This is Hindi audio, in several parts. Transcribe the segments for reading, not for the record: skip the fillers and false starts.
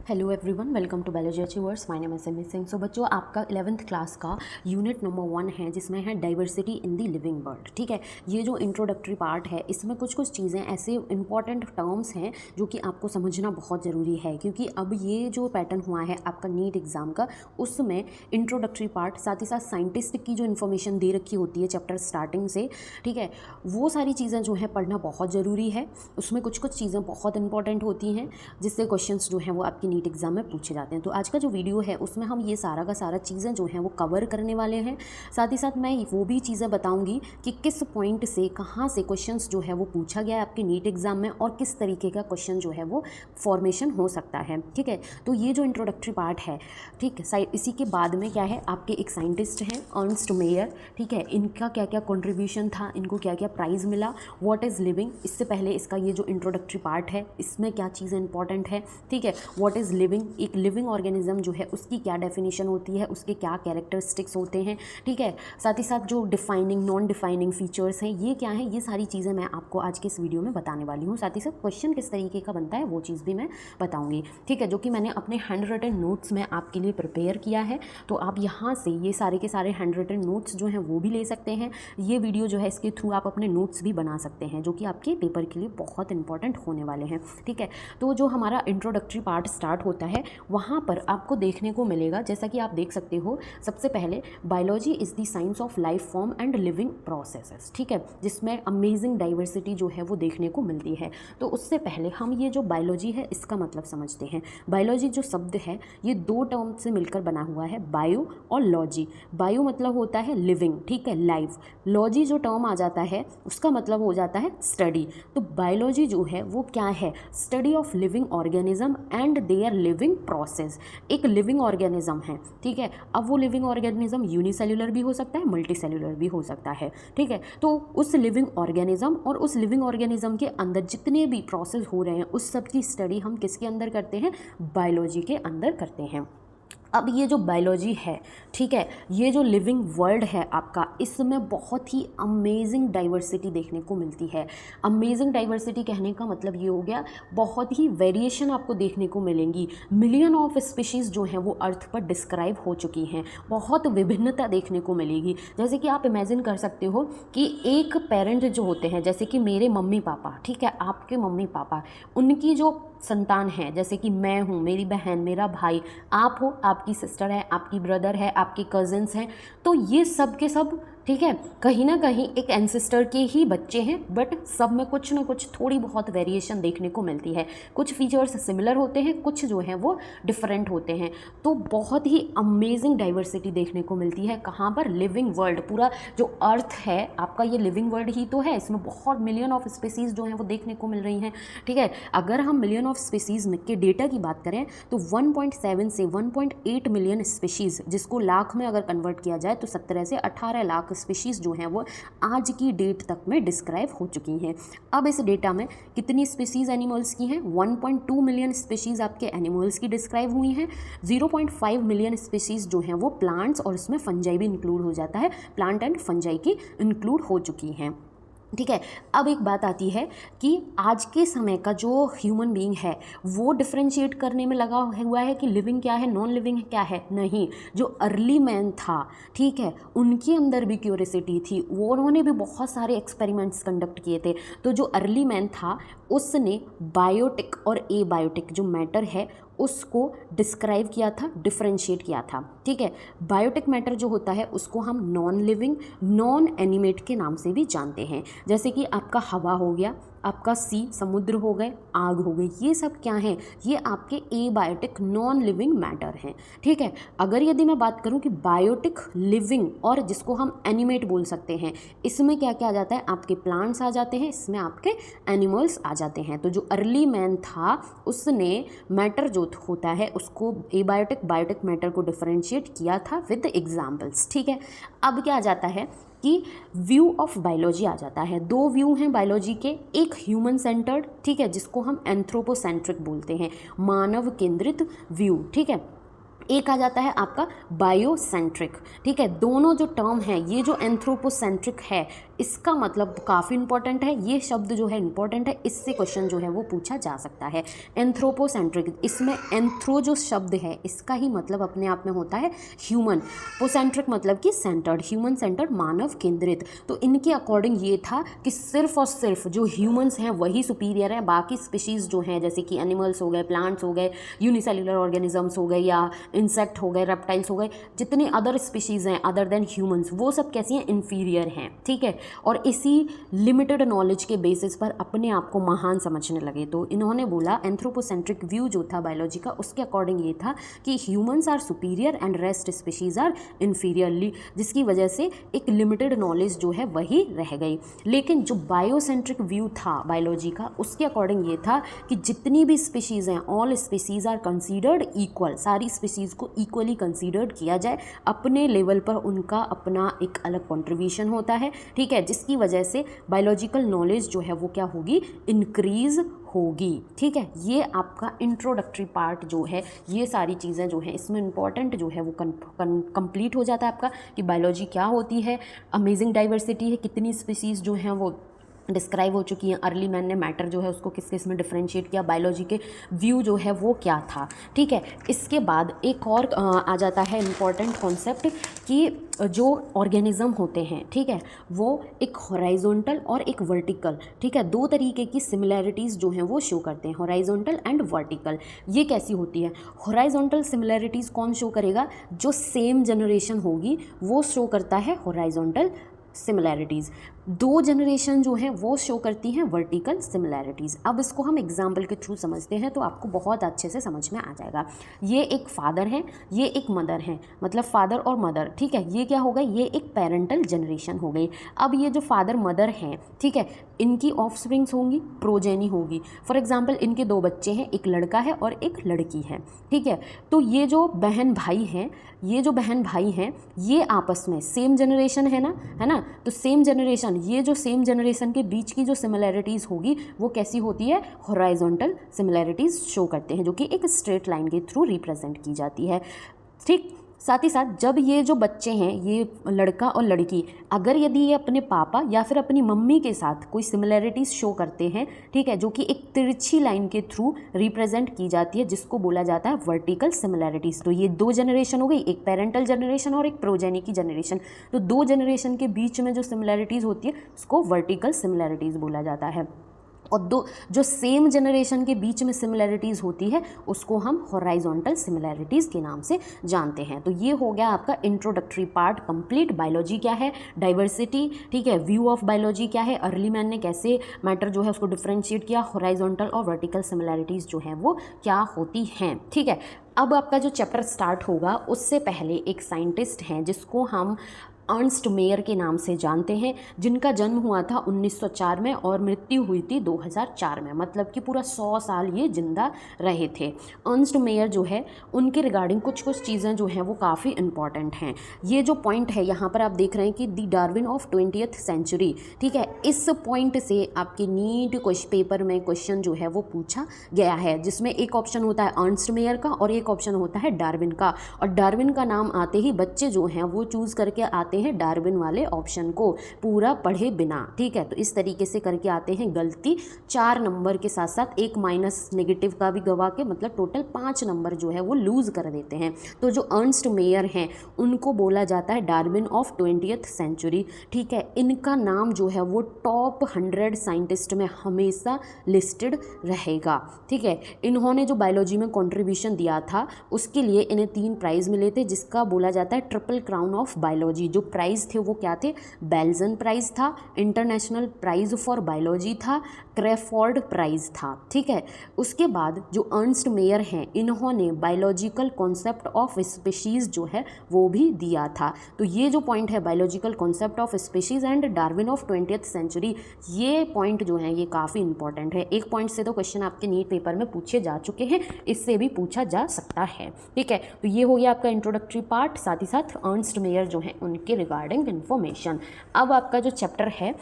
Hello everyone, welcome to biology achievers. My name is M Singh. So बच्चों, आपका 11th क्लास का यूनिट नंबर 1 है जिसमें है diversity in the living world. ठीक है, ये जो इंट्रोडक्टरी पार्ट है इसमें कुछ कुछ चीज़ें ऐसे इंपॉर्टेंट टर्म्स हैं जो कि आपको समझना बहुत ज़रूरी है, क्योंकि अब ये जो पैटर्न हुआ है आपका नीट एग्ज़ाम का, उसमें इंट्रोडक्टरी पार्ट साथ ही साथ साइंटिस्ट की जो इन्फॉर्मेशन दे रखी होती है चैप्टर स्टार्टिंग से, ठीक है, वो सारी चीज़ें जो है पढ़ना बहुत ज़रूरी है। उसमें कुछ कुछ चीज़ें बहुत इंपॉर्टेंट होती हैं जिससे क्वेश्चंस जो हैं वो आपकी नीट एग्जाम में पूछे जाते हैं। तो आज का जो वीडियो है उसमें हम ये सारा का सारा चीज़ें जो हैं वो कवर करने वाले हैं। साथ ही साथ मैं वो भी चीज़ें बताऊंगी कि किस पॉइंट से कहाँ से क्वेश्चंस जो है वो पूछा गया है आपके नीट एग्जाम में और किस तरीके का क्वेश्चन जो है वो फॉर्मेशन हो सकता है। ठीक है, तो ये जो इंट्रोडक्टरी पार्ट है, ठीक है, इसी के बाद में क्या है, आपके एक साइंटिस्ट हैं अर्नस्ट मेयर। ठीक है, इनका क्या क्या कॉन्ट्रीब्यूशन था, इनको क्या क्या प्राइज़ मिला, व्हाट इज़ लिविंग, इससे पहले इसका ये जो इंट्रोडक्टरी पार्ट है इसमें क्या चीज़ें इंपॉर्टेंट है। ठीक है, व्हाट इज़ लिविंग, एक लिविंग ऑर्गेनिज्म जो है उसकी क्या डेफिनेशन होती है, उसके क्या कैरेक्टरिस्टिक्स होते हैं। ठीक है, साथ ही साथ जो डिफाइनिंग नॉन डिफाइनिंग फीचर्स हैं ये क्या है, ये सारी चीज़ें मैं आपको आज के इस वीडियो में बताने वाली हूँ। साथ ही साथ क्वेश्चन किस तरीके का बनता है वो चीज़ भी मैं बताऊँगी। ठीक है, जो कि मैंने अपने हैंड रिटन नोट्स में आपके लिए प्रिपेयर किया है, तो आप यहाँ से ये सारे के सारे हैंड रिटन नोट्स जो हैं वो भी ले सकते हैं। ये वीडियो जो है इसके थ्रू आप अपने नोट्स भी बना सकते हैं जो कि आपके पेपर के लिए बहुत इंपॉर्टेंट होने वाले हैं। ठीक है, तो जो हमारा इंट्रोडक्टरी पार्ट स्टार्ट होता है वहाँ पर आपको देखने को मिलेगा, जैसा कि आप देख सकते हो, सबसे पहले biology is the science of life form and living processes. ठीक है, जिसमें अमेजिंग डाइवर्सिटी जो है वो देखने को मिलती है। तो उससे पहले हम ये जो बायोलॉजी है इसका मतलब समझते हैं। बायोलॉजी जो शब्द है ये दो टर्म से मिलकर बना हुआ है, बायो और लॉजी। बायो मतलब होता है लिविंग, ठीक है, लाइफ। लॉजी जो टर्म आ जाता है उसका मतलब हो जाता है स्टडी। तो बायोलॉजी जो है वो क्या है, study of living organism and their living process. एक लिविंग ऑर्गेनिज्म है, ठीक है। अब वो लिविंग ऑर्गेनिज्म यूनिसेल्युलर भी हो सकता है, मल्टीसेल्युलर भी हो सकता है। ठीक है, तो उस लिविंग ऑर्गेनिज्म और उस लिविंग ऑर्गेनिज्म के अंदर जितने भी प्रोसेस हो रहे हैं उस सब की स्टडी हम किसके अंदर करते हैं, बायोलॉजी के अंदर करते हैं। अब ये जो बायोलॉजी है, ठीक है, ये जो लिविंग वर्ल्ड है आपका, इसमें बहुत ही अमेजिंग डाइवर्सिटी देखने को मिलती है। अमेजिंग डाइवर्सिटी कहने का मतलब ये हो गया बहुत ही वेरिएशन आपको देखने को मिलेंगी। मिलियन ऑफ स्पीशीज़ जो हैं वो अर्थ पर डिस्क्राइब हो चुकी हैं। बहुत विभिन्नता देखने को मिलेगी। जैसे कि आप इमेजिन कर सकते हो कि एक पेरेंट जो होते हैं, जैसे कि मेरे मम्मी पापा, ठीक है, आपके मम्मी पापा, उनकी जो संतान है, जैसे कि मैं हूँ, मेरी बहन, मेरा भाई, आप हो, आपकी सिस्टर है, आपकी ब्रदर है, आपके कज़न्स हैं, तो ये सब के सब, ठीक है, कहीं ना कहीं एक एंसेस्टर के ही बच्चे हैं, बट सब में कुछ ना कुछ थोड़ी बहुत वेरिएशन देखने को मिलती है। कुछ फीचर्स सिमिलर होते हैं, कुछ जो हैं वो डिफरेंट होते हैं। तो बहुत ही अमेजिंग डाइवर्सिटी देखने को मिलती है। कहाँ पर, लिविंग वर्ल्ड। पूरा जो अर्थ है आपका ये लिविंग वर्ल्ड ही तो है, इसमें बहुत मिलियन ऑफ स्पीसीज़ जो हैं वो देखने को मिल रही हैं। ठीक है, अगर हम मिलियन ऑफ स्पीसीज़ में के डेटा की बात करें तो 1.7 से 1.8 मिलियन स्पीशीज़, जिसको लाख में अगर कन्वर्ट किया जाए तो 17 से 18 लाख स्पीशीज़ जो हैं वो आज की डेट तक में डिस्क्राइब हो चुकी हैं। अब इस डेटा में कितनी स्पीशीज़ एनिमल्स की हैं, 1.2 मिलियन स्पीशीज़ आपके एनिमल्स की डिस्क्राइब हुई हैं। 0.5 मिलियन स्पीशीज़ जो हैं वो प्लांट्स, और इसमें फंजाई भी इंक्लूड हो जाता है, प्लांट एंड फंजाई की इंक्लूड हो चुकी हैं। ठीक है, अब एक बात आती है कि आज के समय का जो ह्यूमन बीइंग है वो डिफ्रेंशिएट करने में लगा हुआ है कि लिविंग क्या है, नॉन लिविंग क्या है। नहीं, जो अर्ली मैन था, ठीक है, उनके अंदर भी क्यूरियोसिटी थी, वो उन्होंने भी बहुत सारे एक्सपेरिमेंट्स कंडक्ट किए थे। तो जो अर्ली मैन था उसने बायोटिक और ए बायोटिक जो मैटर है उसको डिस्क्राइब किया था, डिफरेंशिएट किया था। ठीक है, बायोटिक मैटर जो होता है उसको हम नॉन लिविंग, नॉन एनिमेट के नाम से भी जानते हैं। जैसे कि आपका हवा हो गया, आपका सी समुद्र हो गए, आग हो गई, ये सब क्या हैं, ये आपके ए बायोटिक नॉन लिविंग मैटर हैं। ठीक है, अगर यदि मैं बात करूं कि बायोटिक, लिविंग और जिसको हम एनिमेट बोल सकते हैं, इसमें क्या क्या आ जाता है, आपके प्लांट्स आ जाते हैं, इसमें आपके एनिमल्स आ जाते हैं। तो जो अर्ली मैन था उसने मैटर जो होता है उसको ए बायोटिक, बायोटिक मैटर को डिफरेंशिएट किया था विद एग्जाम्पल्स। ठीक है, अब क्या आ जाता है कि व्यू ऑफ बायोलॉजी आ जाता है। दो व्यू हैं बायोलॉजी के, एक ह्यूमन सेंटर्ड, ठीक है, जिसको हम एंथ्रोपोसेंट्रिक बोलते हैं, मानव केंद्रित व्यू। ठीक है, एक आ जाता है आपका बायोसेंट्रिक, ठीक है। दोनों जो टर्म है, ये जो एंथ्रोपोसेंट्रिक है इसका मतलब काफ़ी इंपॉर्टेंट है, ये शब्द जो है इंपॉर्टेंट है, इससे क्वेश्चन जो है वो पूछा जा सकता है। एंथ्रोपोसेंट्रिक, इसमें एंथ्रो जो शब्द है इसका ही मतलब अपने आप में होता है ह्यूमन, पोसेंट्रिक मतलब कि सेंटर्ड, ह्यूमन सेंटर्ड, मानव केंद्रित। तो इनके अकॉर्डिंग ये था कि सिर्फ और सिर्फ जो ह्यूमंस हैं वही सुपीरियर हैं, बाकी स्पीशीज़ जो हैं जैसे कि एनिमल्स हो गए, प्लांट्स हो गए, यूनिसेल्युलर ऑर्गेनिजम्स हो गए या इंसेक्ट हो गए, रेप्टाइल्स हो गए, जितने अदर स्पीशीज़ हैं अदर देन ह्यूमंस, वो सब कैसी हैं, इन्फीरियर हैं, ठीक है। और इसी लिमिटेड नॉलेज के बेसिस पर अपने आप को महान समझने लगे। तो इन्होंने बोला एंथ्रोपोसेंट्रिक व्यू जो था बायोलॉजी का, उसके अकॉर्डिंग ये था कि humans are superior and rest species are inferiorly, जिसकी वजह से एक लिमिटेड नॉलेज जो है वही रह गई। लेकिन जो बायोसेंट्रिक व्यू था बायोलॉजी का, उसके अकॉर्डिंग ये था कि जितनी भी स्पीशीज़ हैं all species are considered equal, सारी स्पीशीज़ को इक्वली कंसीडर्ड किया जाए, अपने लेवल पर उनका अपना एक अलग कंट्रीब्यूशन होता है, ठीक है, जिसकी वजह से बायोलॉजिकल नॉलेज जो है वो क्या होगी, इंक्रीज होगी, ठीक है। ये आपका इंट्रोडक्टरी पार्ट जो है, ये सारी चीज़ें जो हैं इसमें इंपॉर्टेंट जो है वो कंप्लीट हो जाता है आपका कि बायोलॉजी क्या होती है, अमेजिंग डाइवर्सिटी है, कितनी स्पीसीज़ जो हैं वो डिस्क्राइब हो चुकी हैं, अर्ली मैन ने मैटर जो है उसको किस किस में डिफ्रेंशिएट किया, बायोलॉजी के व्यू जो है वो क्या था, ठीक है। इसके बाद एक और आ जाता है इम्पॉर्टेंट कॉन्सेप्ट कि जो ऑर्गेनिज्म होते हैं, ठीक है, वो एक हॉराइजॉन्टल और एक वर्टिकल, ठीक है, दो तरीके की सिमिलैरिटीज़ जो हैं वो शो करते हैं, हॉराइजॉन्टल एंड वर्टिकल। ये कैसी होती है, हॉराइजॉन्टल सिमिलैरिटीज़ कौन शो करेगा, जो सेम जनरेशन होगी वो शो करता है हॉराइजॉन्टल सिमिलैरिटीज़, दो जनरेशन जो हैं वो शो करती हैं वर्टिकल सिमिलैरिटीज़। अब इसको हम एग्जाम्पल के थ्रू समझते हैं तो आपको बहुत अच्छे से समझ में आ जाएगा। ये एक फादर है, ये एक मदर है, मतलब फादर और मदर, ठीक है, ये क्या हो गई, ये एक पेरेंटल जनरेशन हो गई। अब ये जो फादर मदर हैं, ठीक है, इनकी ऑफस्प्रिंग्स होंगी, प्रोजेनी होगी। फॉर एग्जाम्पल इनके दो बच्चे हैं, एक लड़का है और एक लड़की है, ठीक है। तो ये जो बहन भाई हैं, ये जो बहन भाई हैं ये आपस में सेम जनरेशन है ना, तो सेम जनरेशन, ये जो सेम जनरेशन के बीच की जो सिमिलैरिटीज़ होगी वो कैसी होती है, हॉराइजॉन्टल सिमिलैरिटीज़ शो करते हैं, जो कि एक स्ट्रेट लाइन के थ्रू रिप्रेजेंट की जाती है, ठीक। साथ ही साथ जब ये जो बच्चे हैं, ये लड़का और लड़की, अगर यदि ये अपने पापा या फिर अपनी मम्मी के साथ कोई सिमिलैरिटीज़ शो करते हैं, ठीक है, जो कि एक तिरछी लाइन के थ्रू रिप्रेजेंट की जाती है, जिसको बोला जाता है वर्टिकल सिमिलैरिटीज़। तो ये दो जनरेशन हो गई, एक पेरेंटल जनरेशन और एक प्रोजेनी की जनरेशन। तो दो जनरेशन के बीच में जो सिमिलैरिटीज़ होती है उसको वर्टिकल सिमिलैरिटीज़ बोला जाता है। और दो जो सेम जनरेशन के बीच में सिमिलैरिटीज़ होती है उसको हम हॉराइजॉन्टल सिमिलैरिटीज़ के नाम से जानते हैं। तो ये हो गया आपका इंट्रोडक्टरी पार्ट कंप्लीट। बायोलॉजी क्या है, डाइवर्सिटी, ठीक है, व्यू ऑफ बायोलॉजी क्या है, अर्ली मैन ने कैसे मैटर जो है उसको डिफ्रेंशिएट किया, हॉराइजॉन्टल और वर्टिकल सिमिलैरिटीज़ जो हैं वो क्या होती हैं, ठीक है। अब आपका जो चैप्टर स्टार्ट होगा उससे पहले एक साइंटिस्ट हैं जिसको हम अर्नस्ट मेयर के नाम से जानते हैं, जिनका जन्म हुआ था 1904 में और मृत्यु हुई थी 2004 में, मतलब कि पूरा 100 साल ये जिंदा रहे थे। अर्नस्ट मेयर जो है उनके रिगार्डिंग कुछ चीज़ें जो हैं वो काफ़ी इंपॉर्टेंट हैं। ये जो पॉइंट है यहाँ पर आप देख रहे हैं कि the Darwin of 20th century, ठीक है, इस पॉइंट से आपके नीट पेपर में क्वेश्चन जो है वो पूछा गया है, जिसमें एक ऑप्शन होता है अर्नस्ट मेयर का और एक ऑप्शन होता है डार्विन का। और डार्विन का नाम आते ही बच्चे जो हैं वो चूज़ करके आते हैं डार्विन वाले ऑप्शन को पूरा पढ़े बिना, ठीक है। तो इस तरीके से करके आते हैं गलती, 4 नंबर के साथ साथ एक माइनस नेगेटिव का भी गवा के, मतलब टोटल 5 नंबर जो है वो लूज कर देते हैं। तो जो अर्नस्ट मेयर हैं उनको बोला जाता है डार्विन ऑफ 20th सेंचुरी, ठीक है। इनका नाम जो है वो टॉप 100 साइंटिस्ट में हमेशा लिस्टेड रहेगा, ठीक है। इन्होंने जो बायोलॉजी में कंट्रीब्यूशन दिया था उसके लिए इन्हें 3 प्राइज़ मिले थे, जिसका बोला जाता है ट्रिपल क्राउन ऑफ बायोलॉजी। जो प्राइज़ थे वो क्या थे, बेल्जन प्राइज़ था, इंटरनेशनल प्राइज़ फॉर बायोलॉजी था, क्रेफोर्ड प्राइज़ था, ठीक है। उसके बाद जो अर्नस्ट मेयर हैं इन्होंने बायोलॉजिकल कॉन्सेप्ट ऑफ स्पीशीज़ जो है वो भी दिया था। तो ये जो पॉइंट है biological concept of species and Darwin of 20th century, ये पॉइंट जो है ये काफ़ी इंपॉर्टेंट है। एक पॉइंट से तो क्वेश्चन आपके नीट पेपर में पूछे जा चुके हैं, इससे भी पूछा जा सकता है, ठीक है। तो ये हो गया आपका इंट्रोडक्टरी पार्ट, साथ ही साथ अर्नस्ट मेयर जो है उनके रिगार्डिंग इन्फॉर्मेशन। अब आपका जो चैप्टर है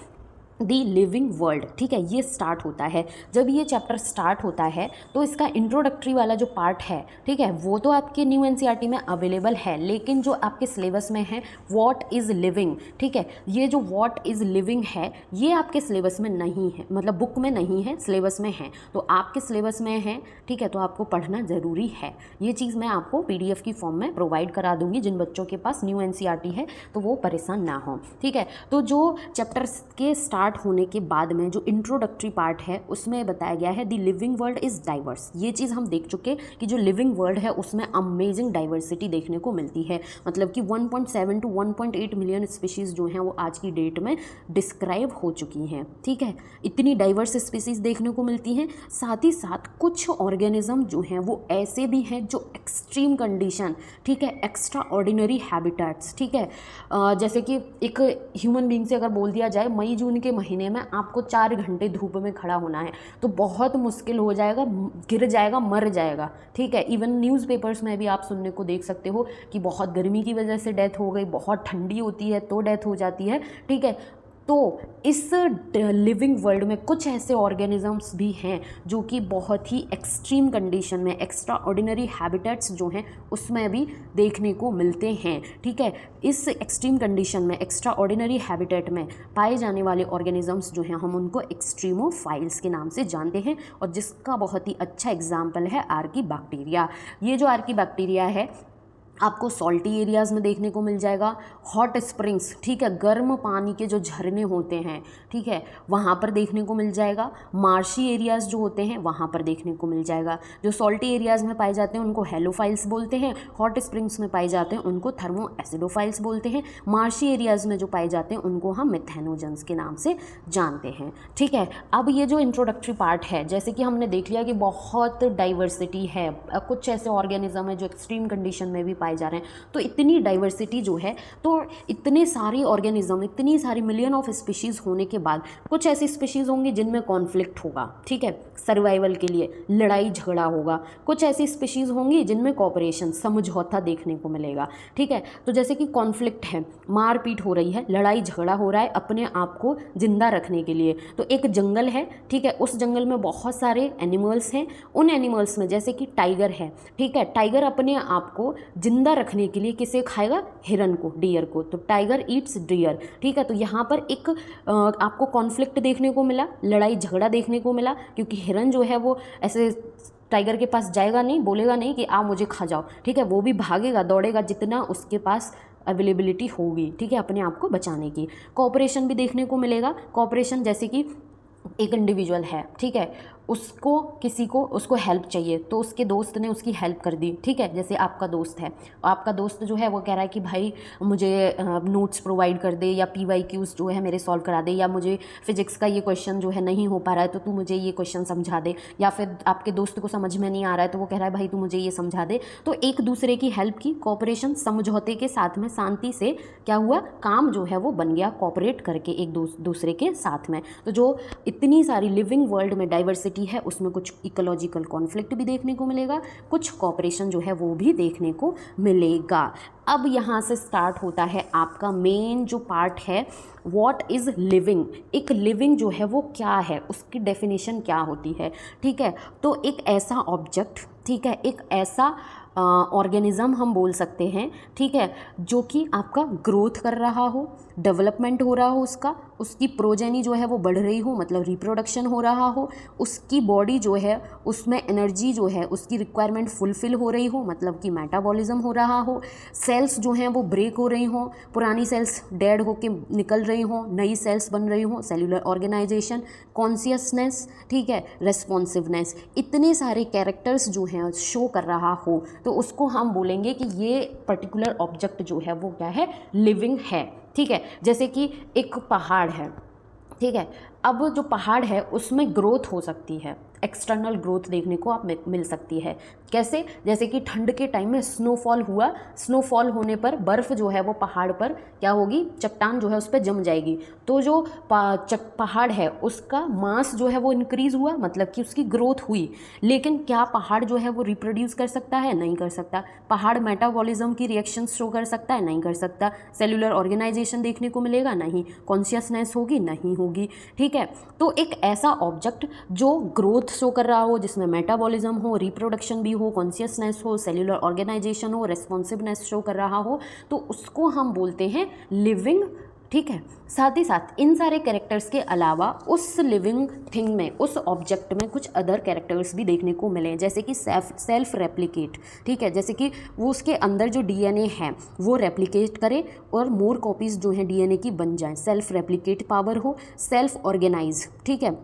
दी लिविंग वर्ल्ड, ठीक है, ये स्टार्ट होता है। जब ये चैप्टर स्टार्ट होता है तो इसका इंट्रोडक्टरी वाला जो पार्ट है, ठीक है, वो तो आपके न्यू एनसीईआरटी में अवेलेबल है, लेकिन जो आपके सिलेबस में है व्हाट इज़ लिविंग, ठीक है, ये जो व्हाट इज़ लिविंग है ये आपके सिलेबस में नहीं है, मतलब बुक में नहीं है, सिलेबस में है। तो आपके सिलेबस में है, ठीक है, तो आपको पढ़ना ज़रूरी है। ये चीज़ मैं आपको PDF की फॉर्म में प्रोवाइड करा दूंगी, जिन बच्चों के पास न्यू एनसीईआरटी है तो वो परेशान ना हो, ठीक है। तो जो चैप्टर के स्टार्ट होने के बाद में जो इंट्रोडक्टरी पार्ट है उसमें बताया गया है the living world is diverse. ये चीज़ हम देख चुके कि जो लिविंग वर्ल्ड है उसमें अमेजिंग डाइवर्सिटी देखने को मिलती है, मतलब कि 1.7 टू 1.8 मिलियन स्पीशीज़ जो हैं वो आज की डेट में डिस्क्राइब हो चुकी हैं, ठीक है। इतनी डाइवर्स स्पीशीज़ देखने को मिलती हैं। साथ ही साथ कुछ ऑर्गेनिज्म जो हैं वो ऐसे भी हैं जो एक्सट्रीम कंडीशन, ठीक है, एक्स्ट्रा ऑर्डिनरी हैबिटेट्स, ठीक है, जैसे कि एक ह्यूमन बीइंग से अगर बोल दिया जाए मई जून के महीने में आपको 4 घंटे धूप में खड़ा होना है तो बहुत मुश्किल हो जाएगा, गिर जाएगा, मर जाएगा, ठीक है। इवन न्यूज़पेपर्स में भी आप सुनने को देख सकते हो कि बहुत गर्मी की वजह से डेथ हो गई, बहुत ठंडी होती है तो डेथ हो जाती है, ठीक है। तो इस लिविंग वर्ल्ड में कुछ ऐसे ऑर्गेनिजम्स भी हैं जो कि बहुत ही एक्सट्रीम कंडीशन में, एक्स्ट्रा ऑर्डिनरी हैबिटेट्स जो हैं उसमें भी देखने को मिलते हैं, ठीक है। इस एक्सट्रीम कंडीशन में, एक्स्ट्रा ऑर्डिनरी हैबिटेट में पाए जाने वाले ऑर्गेनिजम्स जो हैं हम उनको एक्सट्रीमोफाइल्स के नाम से जानते हैं, और जिसका बहुत ही अच्छा एग्जाम्पल है आर्कीबैक्टीरिया। ये जो आर्कीबैक्टीरिया है आपको सॉल्टी एरियाज़ में देखने को मिल जाएगा, हॉट स्प्रिंग्स, ठीक है, गर्म पानी के जो झरने होते हैं, ठीक है, वहाँ पर देखने को मिल जाएगा। मार्शी एरियाज़ जो होते हैं वहाँ पर देखने को मिल जाएगा। जो सॉल्टी एरियाज़ में पाए जाते हैं उनको हेलोफाइल्स बोलते हैं, हॉट स्प्रिंग्स में पाए जाते हैं उनको थर्मो एसिडोफाइल्स बोलते हैं, मार्शी एरियाज़ में जो पाए जाते हैं उनको हम मिथेनोजेंस के नाम से जानते हैं, ठीक है। अब ये जो इंट्रोडक्टरी पार्ट है, जैसे कि हमने देख लिया कि बहुत डाइवर्सिटी है, कुछ ऐसे ऑर्गेनिज्म है जो एक्सट्रीम कंडीशन में भी जा रहे हैं, तो इतनी डाइवर्सिटी जो है, तो इतने सारे ऑर्गेनिज्म, इतनी सारी मिलियन ऑफ स्पीशीज़ होने के बाद कुछ ऐसी स्पीशीज़ होंगी जिनमें कॉन्फ्लिक्ट होगा, ठीक है, सर्वाइवल के लिए लड़ाई झगड़ा होगा। कुछ ऐसी स्पीशीज़ होंगी जिनमें कॉपरेशन, समझौता देखने को मिलेगा, ठीक है। तो जैसे कि कॉन्फ्लिक्ट है, मारपीट हो रही है, लड़ाई झगड़ा हो रहा है अपने आप को जिंदा रखने के लिए, तो एक जंगल है, ठीक है, उस जंगल में बहुत सारे एनिमल्स हैं। उन एनिमल्स में जैसे कि टाइगर है, ठीक है, टाइगर अपने आप को जिंदा रखने के लिए किसे खाएगा? हिरन को, डियर को, तो टाइगर ईट्स डियर, ठीक है। तो यहाँ पर एक आपको कॉन्फ्लिक्ट देखने को मिला, लड़ाई झगड़ा देखने को मिला, क्योंकि हिरन जो है वो ऐसे टाइगर के पास जाएगा नहीं, बोलेगा नहीं कि आप मुझे खा जाओ, ठीक है, वो भी भागेगा, दौड़ेगा जितना उसके पास अवेलेबिलिटी होगी, ठीक है, अपने आप को बचाने की। कोऑपरेशन भी देखने को मिलेगा। कोऑपरेशन जैसे कि एक इंडिविजुअल है, ठीक है, उसको किसी को उसको हेल्प चाहिए तो उसके दोस्त ने उसकी हेल्प कर दी, ठीक है। जैसे आपका दोस्त है, आपका दोस्त जो है वो कह रहा है कि भाई मुझे नोट्स प्रोवाइड कर दे, या PYQs जो है मेरे सॉल्व करा दे, या मुझे फिजिक्स का ये क्वेश्चन जो है नहीं हो पा रहा है तो तू मुझे ये क्वेश्चन समझा दे, या फिर आपके दोस्त को समझ में नहीं आ रहा है तो वो कह रहा है भाई तू मुझे ये समझा दे। तो एक दूसरे की हेल्प की, कोऑपरेशन, समझौते के साथ में शांति से क्या हुआ, काम जो है वो बन गया, कोऑपरेट करके एक दूसरे के साथ में। तो जो इतनी सारी लिविंग वर्ल्ड में डाइवर्सिटी है उसमें कुछ इकोलॉजिकल कॉन्फ्लिक्ट भी देखने को मिलेगा, कुछ कॉपरेशन जो है वो भी देखने को मिलेगा। अब यहाँ से स्टार्ट होता है आपका मेन जो पार्ट है, व्हाट इज़ लिविंग। एक लिविंग जो है वो क्या है, उसकी डेफिनेशन क्या होती है, ठीक है। तो एक ऐसा ऑब्जेक्ट, ठीक है, एक ऐसा ऑर्गेनिज्म हम बोल सकते हैं, ठीक है, जो कि आपका ग्रोथ कर रहा हो, डेवलपमेंट हो रहा हो, उसकी प्रोजेनी जो है वो बढ़ रही हो, मतलब रिप्रोडक्शन हो रहा हो, उसकी बॉडी जो है उसमें एनर्जी जो है उसकी रिक्वायरमेंट फुलफिल हो रही हो, मतलब कि मेटाबॉलिज्म हो रहा हो, सेल्स जो हैं वो ब्रेक हो रही हों, पुरानी सेल्स डेड होके निकल रही हों, नई सेल्स बन रही हों, सेलुलर ऑर्गेनाइजेशन, कॉन्शियसनेस, ठीक है, रेस्पॉन्सिवनेस, इतने सारे कैरेक्टर्स जो हैं शो कर रहा हो, तो उसको हम बोलेंगे कि ये पर्टिकुलर ऑब्जेक्ट जो है वो क्या है, लिविंग है, ठीक है। जैसे कि एक पहाड़ है, ठीक है, अब जो पहाड़ है उसमें ग्रोथ हो सकती है, एक्सटर्नल ग्रोथ देखने को आप मिल सकती है। कैसे? जैसे कि ठंड के टाइम में स्नोफॉल हुआ, स्नोफॉल होने पर बर्फ़ जो है वो पहाड़ पर क्या होगी, चट्टान जो है उस पर जम जाएगी, तो जो पहाड़ है उसका मास जो है वो इंक्रीज़ हुआ, मतलब कि उसकी ग्रोथ हुई। लेकिन क्या पहाड़ जो है वो रिप्रोड्यूस कर सकता है? नहीं कर सकता। पहाड़ मेटाबॉलिज्म की रिएक्शंस शो कर सकता है? नहीं कर सकता। सेलुलर ऑर्गेनाइजेशन देखने को मिलेगा? नहीं। कॉन्शियसनेस होगी? नहीं होगी। होगी, ठीक है। तो एक ऐसा ऑब्जेक्ट जो ग्रोथ शो कर रहा हो, जिसमें मेटाबॉलिज्म हो, रिप्रोडक्शन भी हो, कॉन्शियसनेस हो, सेल्यूलर ऑर्गेनाइजेशन हो, रेस्पॉन्सिवनेस शो कर रहा हो, तो उसको हम बोलते हैं लिविंग, ठीक है। साथ ही साथ इन सारे कैरेक्टर्स के अलावा उस लिविंग थिंग में, उस ऑब्जेक्ट में कुछ अदर कैरेक्टर्स भी देखने को मिले, जैसे कि सेल्फ रेप्लिकेट, ठीक है, जैसे कि वो उसके अंदर जो डीएनए है वो रेप्लिकेट करे और मोर कॉपीज़ जो हैं डीएनए की बन जाएं, सेल्फ रेप्लिकेट पावर हो, सेल्फ ऑर्गेनाइज, ठीक है,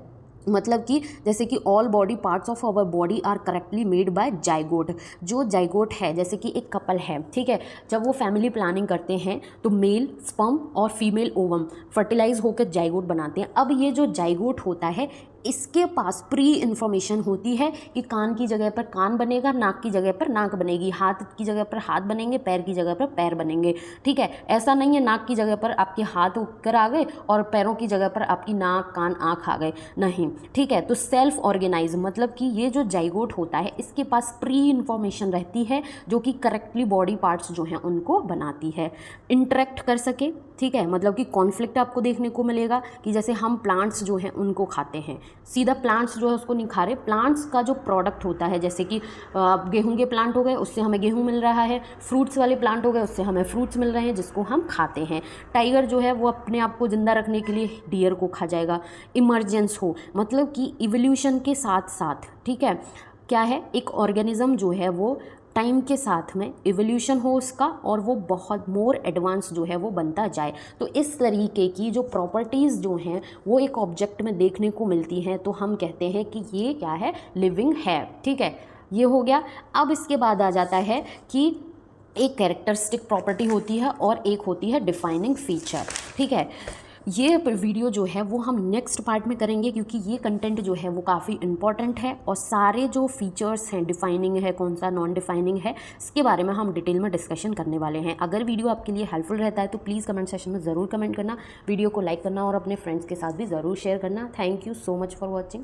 मतलब कि जैसे कि all body parts of our body are correctly made by zygote. जो जाइगोट है, जैसे कि एक कपल है, ठीक है, जब वो फैमिली प्लानिंग करते हैं तो मेल स्पर्म और फीमेल ओवम फर्टिलाइज होकर जाइगोट बनाते हैं। अब ये जो जाइगोट होता है इसके पास प्री इन्फॉर्मेशन होती है कि कान की जगह पर कान बनेगा, नाक की जगह पर नाक बनेगी, हाथ की जगह पर हाथ बनेंगे, पैर की जगह पर पैर बनेंगे, ठीक है। ऐसा नहीं है नाक की जगह पर आपके हाथ उगकर आ गए और पैरों की जगह पर आपकी नाक कान आँख आ गए, नहीं, ठीक है। तो सेल्फ ऑर्गेनाइज मतलब कि ये जो जाइगोट होता है इसके पास प्री इन्फॉर्मेशन रहती है जो कि करेक्टली बॉडी पार्ट्स जो हैं उनको बनाती है, इंटरेक्ट कर सके, ठीक है, मतलब कि कॉन्फ्लिक्ट आपको देखने को मिलेगा कि जैसे हम प्लांट्स जो हैं उनको खाते हैं, सीधा प्लांट्स जो है उसको नहीं खा रहे, प्लांट्स का जो प्रोडक्ट होता है, जैसे कि गेहूं के प्लांट हो गए उससे हमें गेहूं मिल रहा है, फ्रूट्स वाले प्लांट हो गए उससे हमें फ्रूट्स मिल रहे हैं जिसको हम खाते हैं। टाइगर जो है वो अपने आप को ज़िंदा रखने के लिए डियर को खा जाएगा। इमरजेंस हो मतलब कि इवोल्यूशन के साथ साथ, ठीक है, क्या है, एक ऑर्गेनिज्म जो है वो टाइम के साथ में इवोल्यूशन हो उसका और वो बहुत मोर एडवांस जो है वो बनता जाए। तो इस तरीके की जो प्रॉपर्टीज़ जो हैं वो एक ऑब्जेक्ट में देखने को मिलती हैं, तो हम कहते हैं कि ये क्या है, लिविंग है, ठीक है। ये हो गया। अब इसके बाद आ जाता है कि एक कैरेक्टरिस्टिक प्रॉपर्टी होती है और एक होती है डिफाइनिंग फीचर, ठीक है। ये वीडियो जो है वो हम नेक्स्ट पार्ट में करेंगे क्योंकि ये कंटेंट जो है वो काफ़ी इंपॉर्टेंट है और सारे जो फीचर्स हैं, डिफाइनिंग है कौन सा, नॉन डिफाइनिंग है, इसके बारे में हम डिटेल में डिस्कशन करने वाले हैं। अगर वीडियो आपके लिए हेल्पफुल रहता है तो प्लीज़ कमेंट सेक्शन में ज़रूर कमेंट करना, वीडियो को लाइक करना और अपने फ्रेंड्स के साथ भी ज़रूर शेयर करना। Thank you so much for watching.